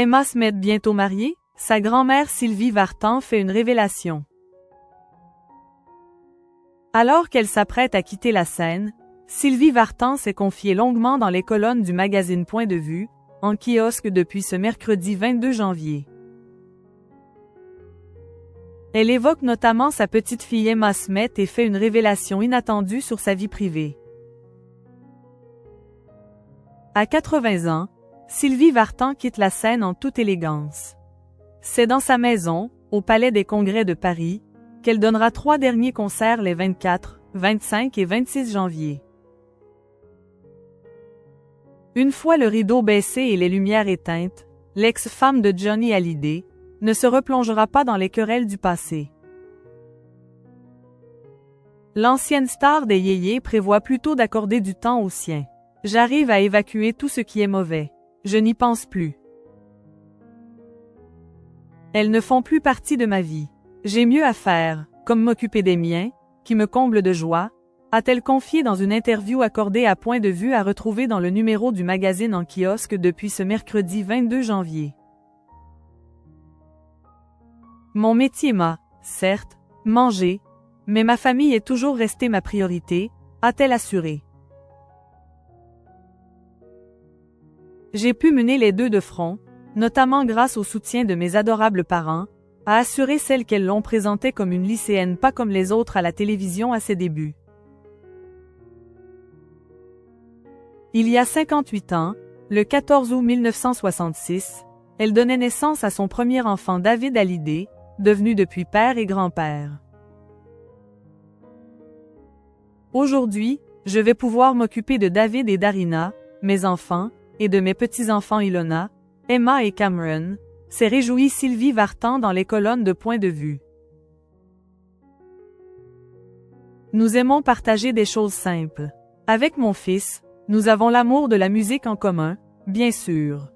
Emma Smith bientôt mariée, sa grand-mère Sylvie Vartan fait une révélation. Alors qu'elle s'apprête à quitter la scène, Sylvie Vartan s'est confiée longuement dans les colonnes du magazine Point de vue, en kiosque depuis ce mercredi 22 janvier. Elle évoque notamment sa petite fille Emma Smith et fait une révélation inattendue sur sa vie privée. À 80 ans, Sylvie Vartan quitte la scène en toute élégance. C'est dans sa maison, au Palais des Congrès de Paris, qu'elle donnera 3 derniers concerts les 24, 25 et 26 janvier. Une fois le rideau baissé et les lumières éteintes, l'ex-femme de Johnny Hallyday ne se replongera pas dans les querelles du passé. L'ancienne star des yéyés prévoit plutôt d'accorder du temps aux siens. J'arrive à évacuer tout ce qui est mauvais. Je n'y pense plus. Elles ne font plus partie de ma vie. J'ai mieux à faire, comme m'occuper des miens, qui me comblent de joie, a-t-elle confié dans une interview accordée à Point de vue à retrouver dans le numéro du magazine en kiosque depuis ce mercredi 22 janvier. Mon métier m'a, certes, mangé, mais ma famille est toujours restée ma priorité, a-t-elle assuré. J'ai pu mener les deux de front, notamment grâce au soutien de mes adorables parents, a assuré celle qu'elles l'ont présentée comme une lycéenne pas comme les autres à la télévision à ses débuts. Il y a 58 ans, le 14 août 1966, elle donnait naissance à son premier enfant David Hallyday, devenu depuis père et grand-père. Aujourd'hui, je vais pouvoir m'occuper de David et Darina, mes enfants, et de mes petits-enfants Ilona, Emma et Cameron, s'est réjouie Sylvie Vartan dans les colonnes de Point de vue. Nous aimons partager des choses simples. Avec mon fils, nous avons l'amour de la musique en commun, bien sûr.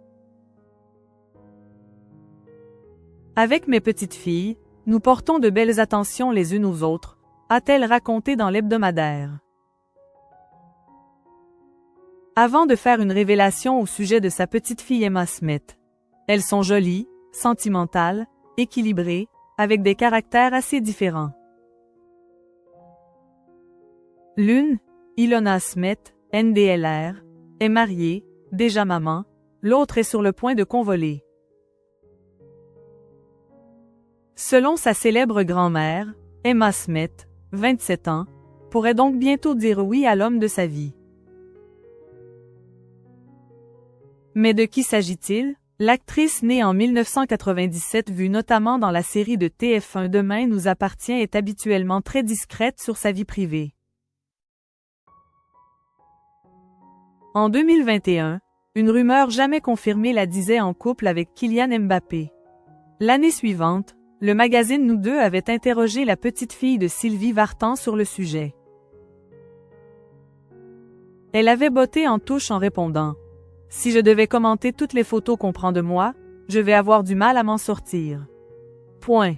Avec mes petites filles, nous portons de belles attentions les unes aux autres, a-t-elle raconté dans l'hebdomadaire. Avant de faire une révélation au sujet de sa petite fille Emma Smith. Elles sont jolies, sentimentales, équilibrées, avec des caractères assez différents. L'une, Ilona Smith, NDLR, est mariée, déjà maman, l'autre est sur le point de convoler. Selon sa célèbre grand-mère, Emma Smith, 27 ans, pourrait donc bientôt dire oui à l'homme de sa vie. Mais de qui s'agit-il? L'actrice née en 1997 vue notamment dans la série de TF1 Demain nous appartient est habituellement très discrète sur sa vie privée. En 2021, une rumeur jamais confirmée la disait en couple avec Kylian Mbappé. L'année suivante, le magazine Nous Deux avait interrogé la petite fille de Sylvie Vartan sur le sujet. Elle avait botté en touche en répondant. Si je devais commenter toutes les photos qu'on prend de moi, je vais avoir du mal à m'en sortir. Point.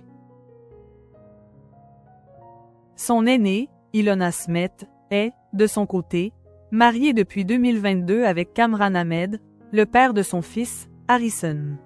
Son aînée, Ilona Smith, est, de son côté, mariée depuis 2022 avec Kamran Ahmed, le père de son fils, Harrison.